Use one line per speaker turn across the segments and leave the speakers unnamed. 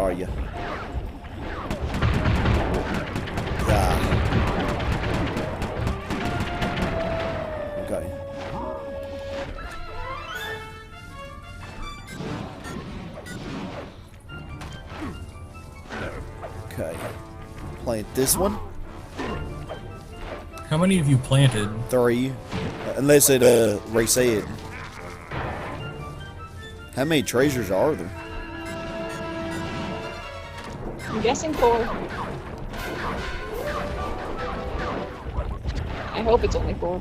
are you? Okay. Okay. Plant this one.
How many have you planted?
3. Unless it reset. How many treasures are there?
I'm guessing 4. I hope it's only 4.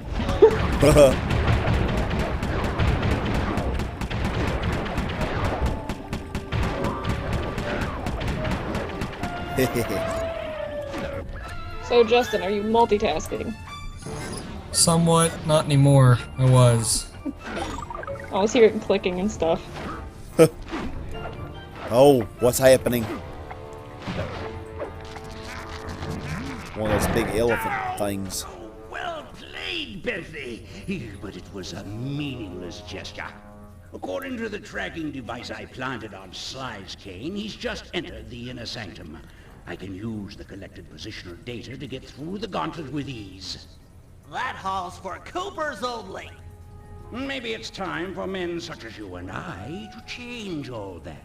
So Justin, are you multitasking?
Somewhat, not anymore. I was.
I was hearing clicking and stuff.
Oh, what's happening? One of those big elephant things.
Well played, Bethy. But it was a meaningless gesture. According to the tracking device I planted on Sly's cane, he's just entered the inner sanctum. I can use the collected positional data to get through the gauntlet with ease.
That hall's for Coopers only.
Maybe it's time for men such as you and I to change all that.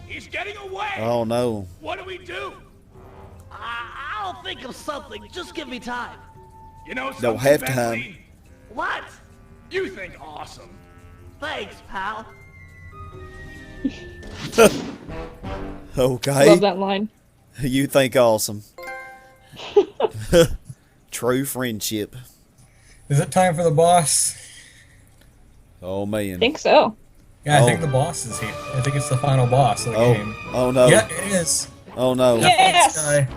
He's getting away!
Oh no.
What do we do?
I'll think of something. Just give me time.
You know
Don't
something,
have time.
Bentley?
What?
You think awesome.
Thanks, pal.
Okay.
Love that line.
You think awesome. True friendship.
Is it time for the boss?
Oh man.
I think so.
Yeah, I
Oh.
think the boss is here. I think it's the final boss of the
Oh.
game.
Oh no.
Yeah, it is.
Oh no.
Yeah. Yes!
This guy.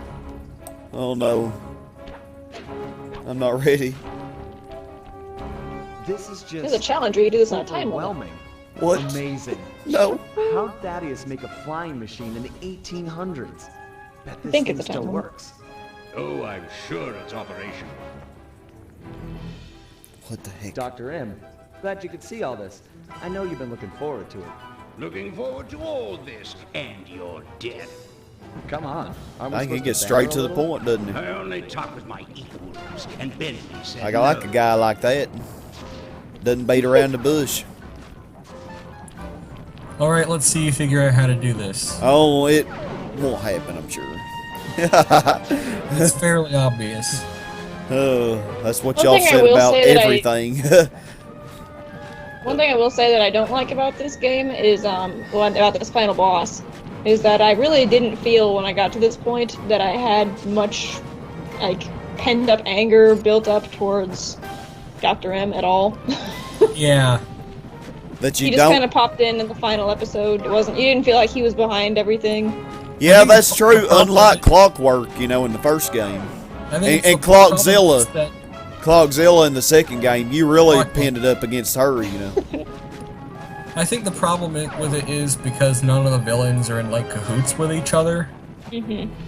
Oh no. I'm not ready.
This is
There's a
just
challenge where you do this on a time limit.
overwhelming.
What?
Amazing.
No.
How'd Thaddeus make a flying machine in the 1800s? Bet this
think
thing
it's a
still
time limit.
works.
Oh, I'm sure it's operational.
What the heck?
Dr. M, glad you could see all this. I know you've been looking forward to it.
Looking forward to all this, and you're dead.
Come on. Aren't we
I can
supposed
get
to
straight
banter
to
a
the
little?
point, doesn't it?
I only talk with my equals, and Bentley said
I like a guy like that. Doesn't beat around the bush.
Alright, let's see you figure out how to do this.
Oh, it won't happen, I'm sure.
It's fairly obvious.
Oh, that's what
One
y'all
thing I
said
will
about
say that
everything.
One thing I will say that I don't like about this game is, about this final boss, is that I really didn't feel when I got to this point that I had much, like, pent up anger built up towards Dr. M at all.
Yeah.
That
He
you
just kind
don't.
of popped in the final episode. It wasn't. You didn't feel like he was behind everything.
Yeah,
think
that's
the
true.
problem
Unlike
is-
Clockwork, you know, in the first game,
I think
And
it's the problem
Clockzilla.
is that-
Clockzilla in the second game, you really
Clockwork.
pinned it up against her, you know.
I think the problem with it is because none of the villains are in like cahoots with each other.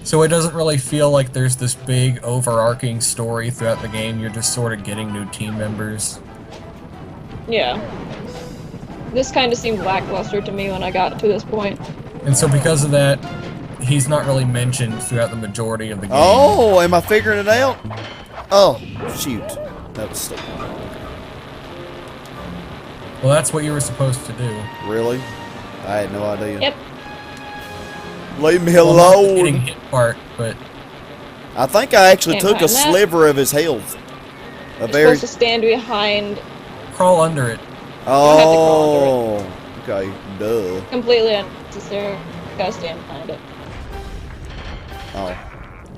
So it doesn't really feel like there's this big overarching story throughout the game. You're just sort of getting new team members.
Yeah. This kind of seemed lackluster to me when I got to this point.
And so because of that, he's not really mentioned throughout the majority of the game.
Oh, am I figuring it out? Oh, shoot. That was stupid.
Well, that's what you were supposed to do.
Really? I had no idea.
Yep.
Leave me
Well, not the getting
alone.
hit part, but
I think I actually
Can't
took a
find that.
sliver of his health. A
You're
very.
supposed to stand behind,
crawl under it.
Oh. Okay. Duh.
completely unnecessary. Gotta stand behind it.
Oh,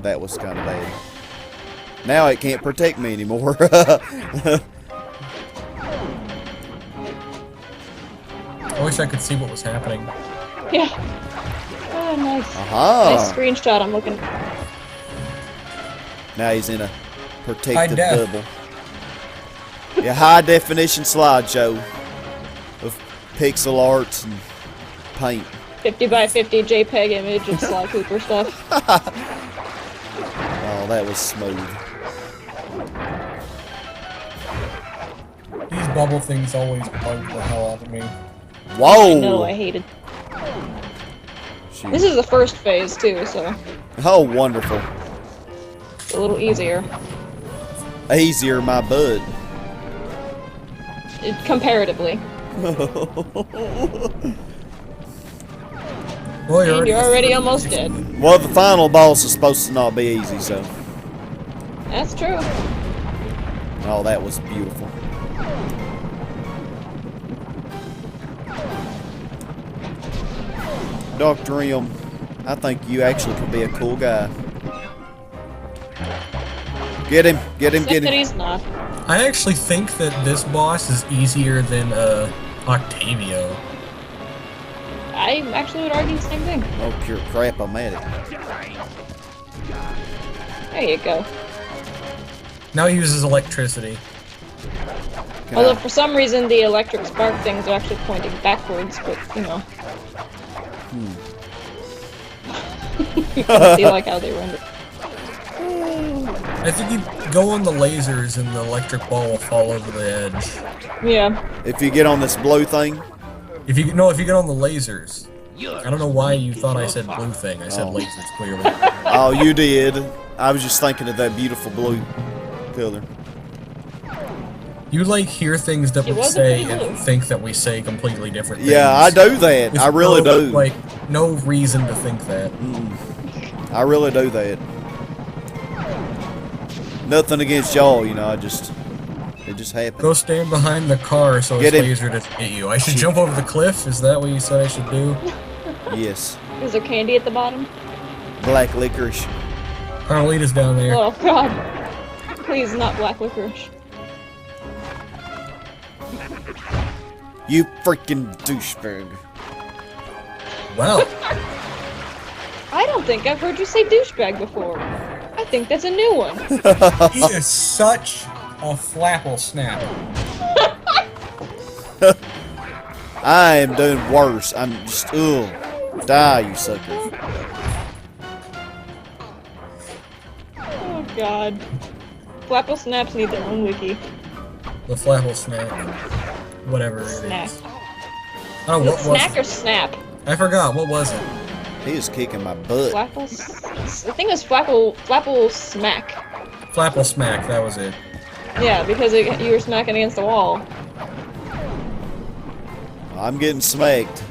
that was kind of bad. Now it can't protect me anymore.
I wish I could see what was happening.
Yeah. Oh, nice.
Aha!
Nice screenshot I'm looking for.
Now he's in a
High
protective
def.
bubble. Yeah, high definition slideshow of pixel arts and paint.
50 by 50 JPEG image of Sly Cooper stuff.
Oh, that was smooth.
These bubble things always bug the hell out of me.
I know, I
Whoa!
hated.
Shoot.
This is the first phase too, so
Oh, wonderful.
it's a little easier.
Easier, my bud.
Comparatively.
Boy,
And you're already almost dead.
Well, the final boss is supposed to not be easy, so.
That's true.
Oh, that was beautiful. Dr. M, I think you actually could be a cool guy. Get him, get him,
Except
get
that
him.
he's not.
I actually think that this boss is easier than Octavio.
I actually would argue the same thing.
Oh, pure crap, I'm at it.
There you go.
Now he uses electricity.
Can
Although
I-
for some reason the electric spark things are actually pointing backwards, but you know. You can see like how they render.
I think you go on the lasers and the electric ball will fall over the edge.
Yeah.
If you get on this blue thing,
If you get on the lasers. I don't know why you thought I said blue thing. I said
Oh.
lasers clearly.
oh, you did. I was just thinking of that beautiful blue color.
You like hear things that
It
we
wasn't
say
blue.
and think that we say completely different things.
Yeah, I do that.
With
I really
no,
do.
Like no reason to think that.
I really do that. Nothing against y'all, you know. It just happened.
Go stand behind the car so
Get
his
him.
laser doesn't hit you. I should jump over the cliff? Is that what you said I should do?
Yes,
Is there candy at the bottom?
black licorice.
Carmelita's down there.
Oh god. Please, not black licorice.
You freaking douchebag.
Wow.
I don't think I've heard you say douchebag before. I think that's a new one.
He is such a flapple snap.
I am doing worse. I'm just, ugh. Die, you sucker.
Oh god. Flapple snaps need their own wiki.
The flapple snap. Whatever it
Snack.
is. Oh, what was
Snack
it?
or snap?
I forgot. What was it?
He is kicking my butt.
Flapple. I think it was Flapple smack.
Flapple smack. That was it.
Yeah, because you were smacking against the wall.
I'm getting smacked.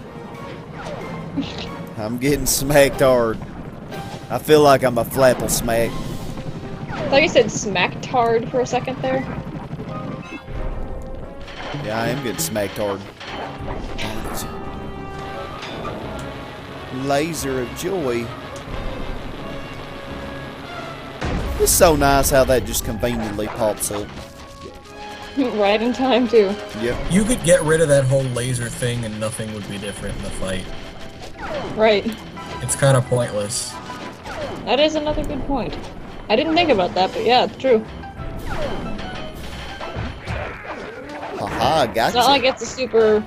I'm getting smacked hard. I feel like I'm a flapple smack.
I thought you said smacked hard for a second there.
Yeah, I am getting smacked hard. Darn it. Laser of joy. It's so nice how that just conveniently pops up.
Right in time too.
Yep.
You could get rid of that whole laser thing and nothing would be different in the fight.
Right.
It's kind of pointless.
That is another good point. I didn't think about that, but yeah, it's true.
Haha,
It's not
gotcha.
like it's a super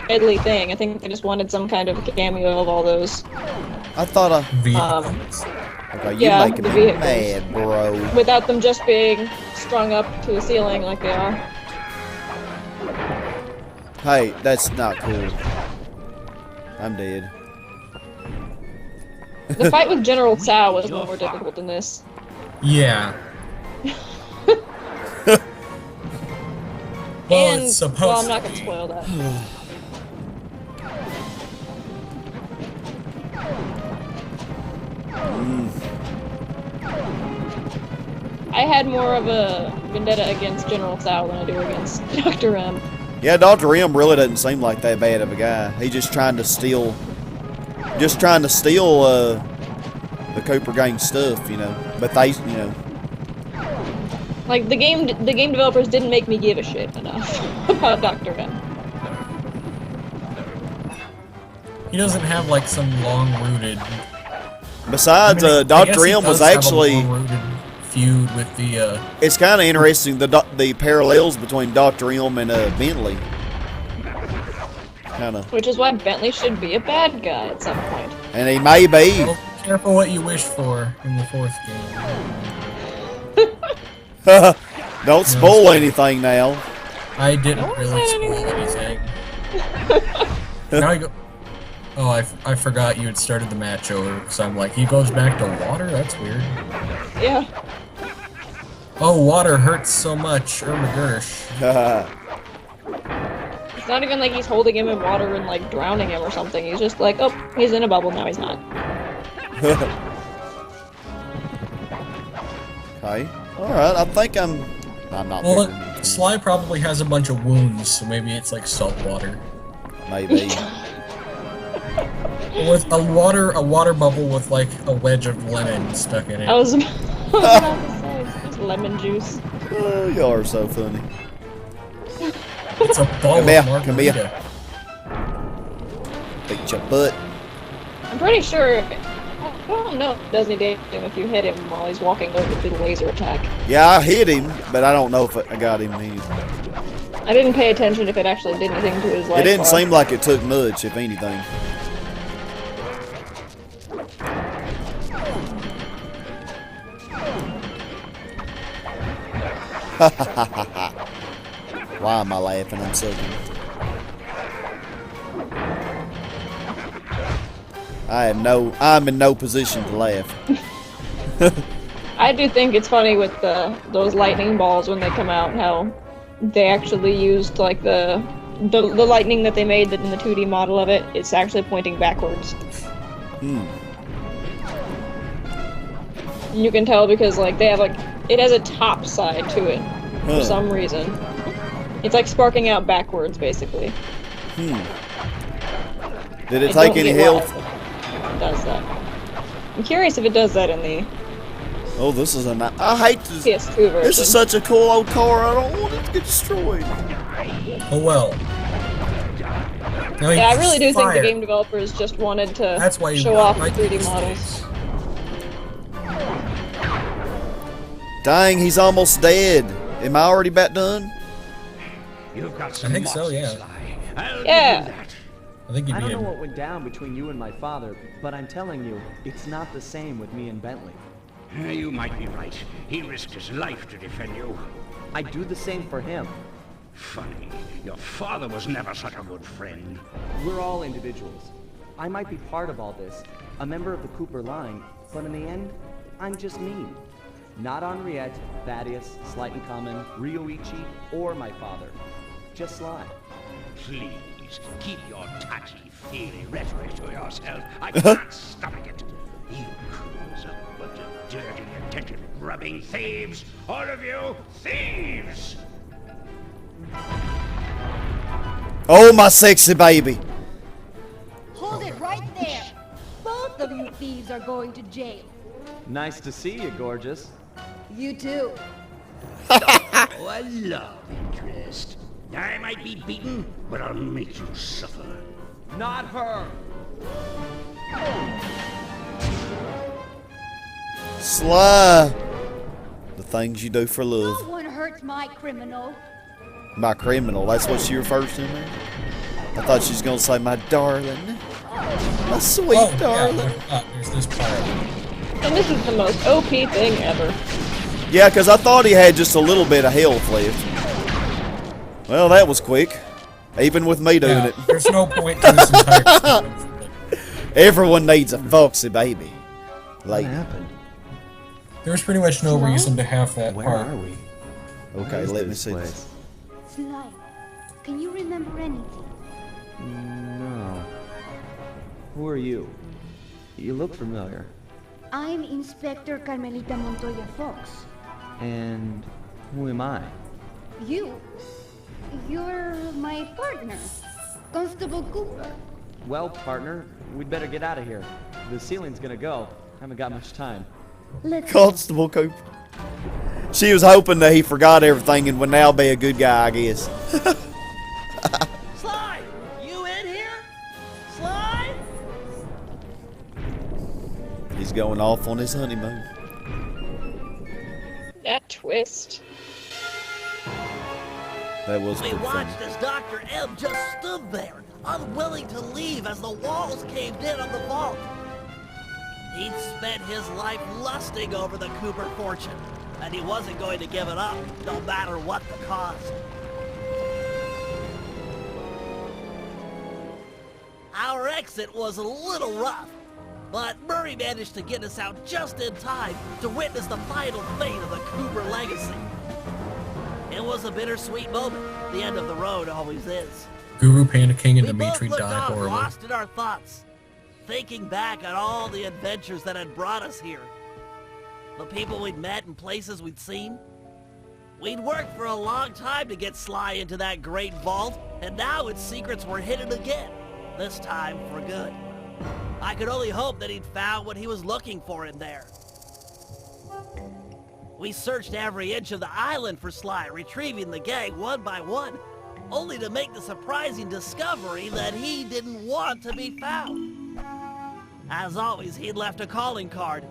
deadly thing. I think they just wanted some kind of cameo of all those.
I thought I...
Vehicles.
Okay, you
yeah,
making
the
me
vehicles.
mad, bro.
Without them just being strung up to the ceiling like they are.
Hey, that's not cool. I'm dead.
The fight with General Tsao was more difficult than this.
Yeah. Well,
And,
it's supposed
well, I'm not
to
gonna
be.
spoil that. I had more of a vendetta against General Tsao than I do against Dr. M.
Yeah, Dr. M really doesn't seem like that bad of a guy. He's just trying to steal... the Cooper Gang stuff, you know. But they, you know...
Like, the game developers didn't make me give a shit enough about Dr. M.
He doesn't have like some long-rooted.
Besides,
I guess
Dr.
he
M was
does have a
actually...
long-rooted feud with the.
It's kind of interesting, the parallels between Dr. M and Bentley. Kind of...
Which is why Bentley should be a bad guy at some point.
And he may be.
Well, careful what you wish for in the fourth game.
Don't spoil anything now.
I didn't
No one
really
said
spoil anything. Now you go. Oh, I forgot you had started the match over, because I'm like, he goes back to water? That's weird.
Yeah.
Oh, water hurts so much. Oh my gosh.
It's not even like he's holding him in water and like drowning him or something. He's just like, oh, he's in a bubble, now he's not.
Okay. Alright, I think I'm not
Well,
bigger.
Sly probably has a bunch of wounds, so maybe it's like salt water.
Maybe.
With a water bubble with like a wedge of lemon stuck in it.
I was about to say, it's just lemon juice.
Oh, y'all are so funny.
It's a ball
Come
of
here,
margarita.
Beat your butt.
I'm pretty sure. I don't know if it does any damage if you hit him while he's walking over through the laser attack.
Yeah, I hit him, but I don't know if I got him either.
I didn't pay attention if it actually did anything to his life
It didn't
bar.
seem like it took much, if anything. Why am I laughing? I'm sucking. I'm in no position to laugh.
I do think it's funny with those lightning balls when they come out, how they actually used like the lightning that they made in the 2D model of it. It's actually pointing backwards. You can tell because like they have like it has a top side to it for some reason. It's like sparking out backwards basically.
Did it
I
take
don't
any
get why
health?
it does that. I'm curious if it does that in the
Oh, this is I hate this.
PS2 version.
This is such a cool old car. I don't want it to get destroyed.
Oh well.
Yeah, I really do think the game developers just wanted to
That's why you
show
got
off the
like
3D
these
models.
days.
Dang, he's almost dead. Am I already about done?
You've got some
I think so,
mossy
yeah.
Sly. I'll
Yeah.
give you that.
I think you
I don't
did.
know what went down between you and my father, but I'm telling you, it's not the same with me and Bentley.
You might be right. He risked his life to defend you.
I'd do the same for him.
Funny, your father was never such a good friend.
We're all individuals. I might be part of all this, a member of the Cooper line, but in the end, I'm just me. Not Henriette, Thaddeus, Slighton Common, Ryoichi, or my father. Just Sly.
Please, keep your touchy-feely rhetoric to yourself. I can't stomach it. You crews a bunch of dirty, attention-grubbing thieves. All of you, thieves!
Oh, my sexy baby.
Hold it right there. Both of you thieves are going to jail.
Nice to see you, gorgeous.
You too.
Oh, a love interest. I might be beaten, but I'll make you suffer.
Not her!
Sly. The things you do for
No
love.
one hurts my criminal.
My criminal. That's what she refers to me. I thought she was going to say my darling. My sweet
Oh,
darling.
yeah, I forgot. There's this part.
And this is the most OP thing ever.
Yeah, because I thought he had just a little bit of health left. Well, that was quick. Even with me doing
Yeah,
it.
there's no point to this entire sequence.
Everyone needs a foxy baby. Like,
happened?
There's pretty much no
Sly?
reason to have that part.
we?
okay, let me see this.
Sly, can you remember anything?
No. Who are you? You look familiar.
I'm Inspector Carmelita Montoya Fox.
And who am I?
You're my partner, Constable Cooper.
Well, partner, we'd better get out of here. The ceiling's gonna go. Haven't got much time.
Let's go.
Constable Cooper. She was hoping that he forgot everything and would now be a good guy, I guess.
Sly, you in here? Sly?
He's going off on his honeymoon.
That twist.
That was
We
pretty funny.
watched as Dr. M just stood there, unwilling to leave as the walls caved in on the vault. He'd spent his life lusting over the Cooper fortune, and he wasn't going to give it up, no matter what the cost. Our exit was a little rough, but Murray managed to get us out just in time to witness the final fate of the Cooper legacy. It was a bittersweet moment. The end of the road always is.
Guru panicking and
We both
Dimitri
looked
die
off,
horribly.
lost in our thoughts, thinking back on all the adventures that had brought us here. The people we'd met and places we'd seen. We'd worked for a long time to get Sly into that great vault, and now its secrets were hidden again, this time for good. I could only hope that he'd found what he was looking for in there. We searched every inch of the island for Sly, retrieving the gang one by one, only to make the surprising discovery that he didn't want to be found. As always, he'd left a calling card,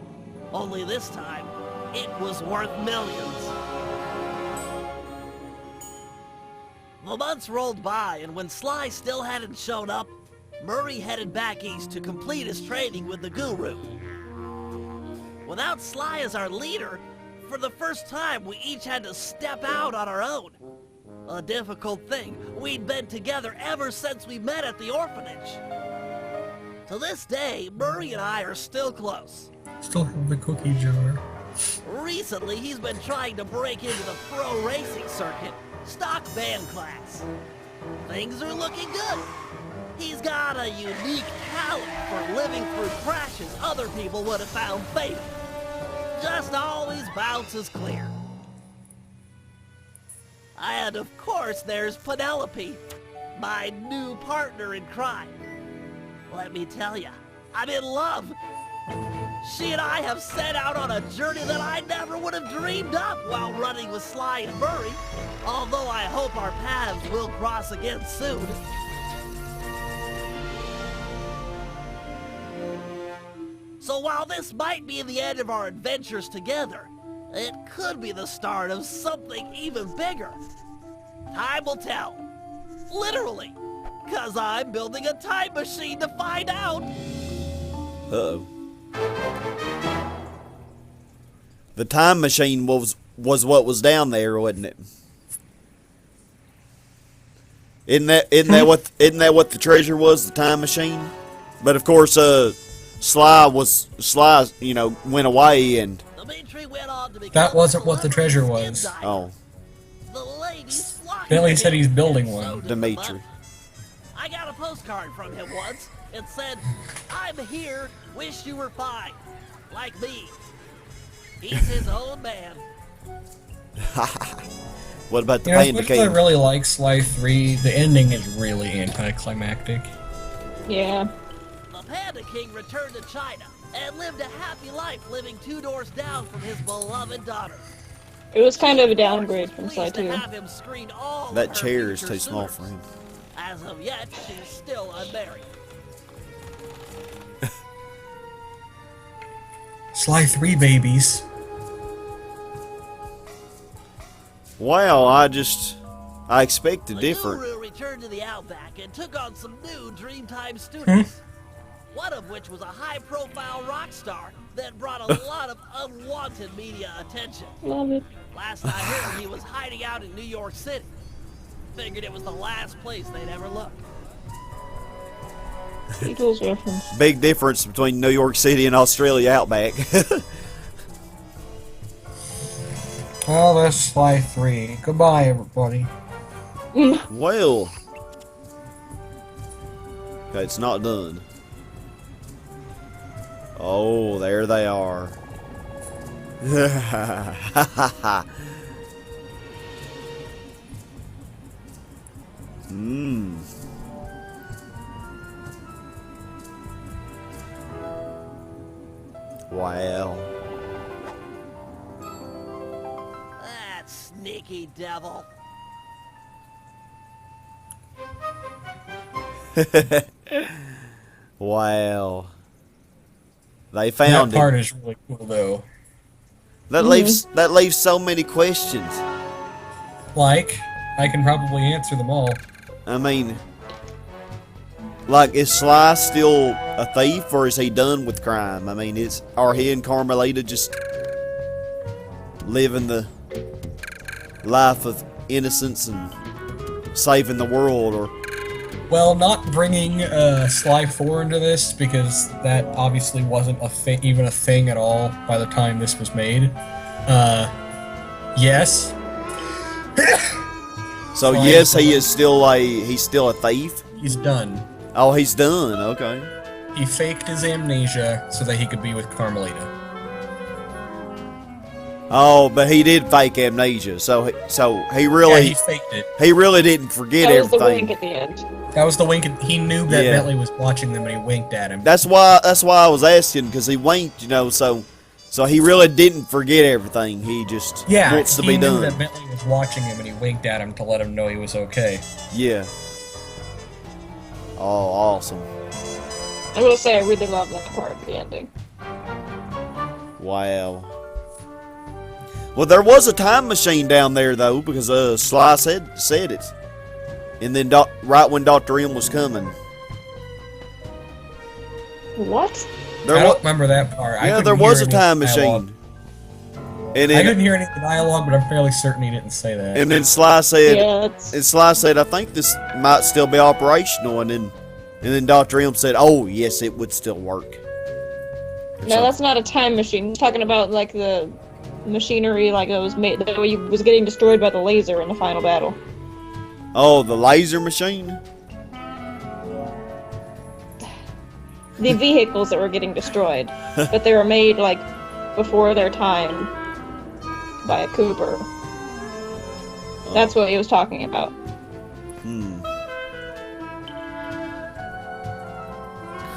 only this time, it was worth millions. The months rolled by, and when Sly still hadn't shown up, Murray headed back east to complete his training with the Guru. Without Sly as our leader, for the first time we each had to step out on our own. A difficult thing. We'd been together ever since we met at the orphanage. To this day, Murray and I are still close.
Still have the cookie jar.
Recently, he's been trying to break into the pro racing circuit, stock van class. Things are looking good. He's got a unique talent for living through crashes other people would have found fatal. Just always bounces clear. And of course, there's Penelope, my new partner in crime. Let me tell ya, I'm in love. She and I have set out on a journey that I never would have dreamed up while running with Sly and Murray, although I hope our paths will cross again soon. So while this might be the end of our adventures together, it could be the start of something even bigger. Time will tell. Literally. 'Cause I'm building a time machine to find out.
Uh-oh. The time machine was what was down there, wasn't it? Isn't that what the treasure was, the time machine? But of course, Sly, you know, went away and
Dimitri went on to become
That wasn't what the treasure was.
oh,
The ladies flocked
Bentley
to
said
him.
he's building
So
one.
did the
Dimitri.
month. I got a postcard from him once. It said, "I'm here, wish you were fine. Like me." He's his own man.
What about the
You know, as
Panda
much as I
King?
really like Sly 3, the ending is really anticlimactic.
Yeah.
The Panda King returned to China and lived a happy life living 2 doors down from his beloved daughter.
It was kind of a downgrade from Sly
Pleased to
2.
have him screen all
That
of her
chair is
future
too small
suitors.
for him.
As of yet, she's still unmarried.
Sly 3 babies.
Wow, I expected
The
different.
Guru returned to the Outback and took on some new Dreamtime students. One of which was a high-profile rock star that brought a lot of unwanted media attention.
Love it.
Last I heard, he was hiding out in New York City. Figured it was the last place they'd ever look.
Beatles reference.
Big difference between New York City and Australia Outback.
Well, that's Sly 3. Goodbye, everybody.
Well, okay, it's not done. Oh, there they are. Mmm. Wow.
That sneaky devil.
Wow. They
That
found
part
it.
is really cool, though.
That leaves so many questions.
Like, I can probably answer them all.
I mean, like, is Sly still a thief, or is he done with crime? I mean, are he and Carmelita just living the life of innocence and saving the world, or
Well, not bringing Sly 4 into this, because that obviously wasn't even a thing at all by the time this was made. Yes.
So
Sly
yes,
is
he's still a thief.
He's done.
Oh, he's done. Okay.
He faked his amnesia so that he could be with Carmelita.
Oh, but he did fake amnesia, so he really
Yeah, he faked it.
he really didn't forget
That was the
everything.
wink at the end.
That was the wink. He knew that
Yeah.
Bentley was watching them, and he winked at him.
That's why I was asking, because he winked, so he really didn't forget everything. He just wants to
he
be
knew
done.
that Bentley was watching him, and he winked at him to let him know he was okay.
Yeah. Oh, awesome.
I will say I really love that part of the ending.
Wow. Well, there was a time machine down there though, because Sly said it, and then right when Dr. M was coming.
What?
I don't remember that part.
Yeah, there was a time machine. And
I didn't hear any of the dialogue, but I'm fairly certain he didn't say that.
And then Sly said,
Yeah,
I think this might still be operational, and then Dr. M said, oh yes, it would still work.
No, that's not a time machine. He's talking about like the machinery like that was made that was getting destroyed by the laser in the final battle.
Oh, the laser machine?
The vehicles that were getting destroyed, but they were made like before their time by a Cooper. That's what he was talking about.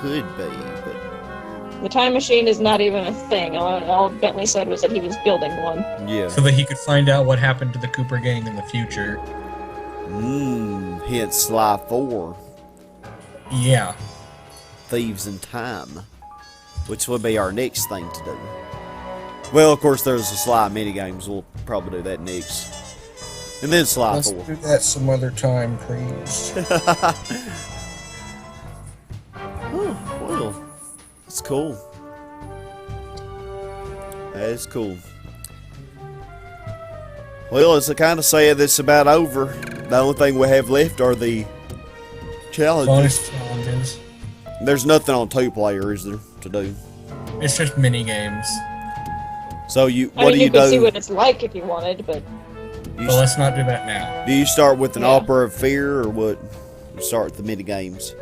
Could be, but
The time machine is not even a thing. All Bentley said was that he was building one.
yeah.
So that he could find out what happened to the Cooper gang in the future.
Hence Sly 4,
Yeah.
Thieves in Time, which would be our next thing to do. Well, of course, there's the Sly minigames. We'll probably do that next. And then Sly 4.
do that some other time, please.
Oh, well, it's cool. That is cool. Well, it's kind of sad that it's about over. The only thing we have left are the challenges.
Bonus challenges.
There's nothing on 2-player, is there, to do?
It's just mini games.
So
I
what
mean,
do
you
you
could see
do?
what it's like if you wanted, but
You
But let's not do that now.
Do you start with an
Yeah.
opera of fear, or what? You start with the mini games.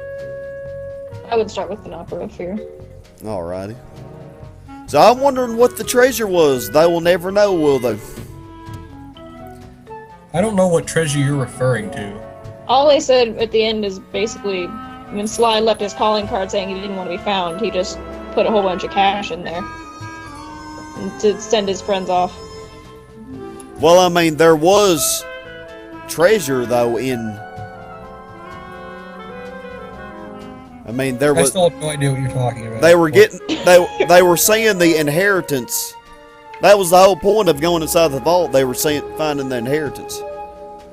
I would start with an opera of fear.
Alrighty. So I'm wondering what the treasure was. They will never know, will they?
I don't know what treasure you're referring to.
All they said at the end is basically when Sly left his calling card saying he didn't want to be found, he just put a whole bunch of cash in there to send his friends off.
Well, I mean, there was treasure though there
I
was.
still have no idea what you're talking about.
They were getting. They were saying the inheritance. That was the whole point of going inside the vault. They were finding the inheritance.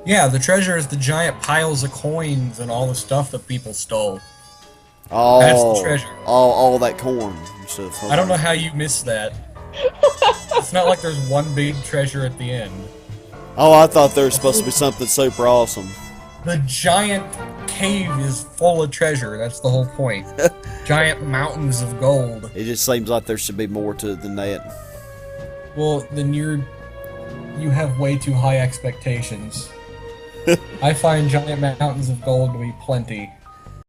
Yeah, the treasure is the giant piles of coins and all the stuff that people stole.
Oh,
That's the treasure.
All that corn and stuff.
I don't know how you missed that. It's not like there's one big treasure at the end.
Oh, I thought there was supposed to be something super awesome.
The giant cave is full of treasure. That's the whole point. Giant mountains of gold.
It just seems like there should be more to it than that.
Well, then you have way too high expectations. I find giant mountains of gold to be plenty.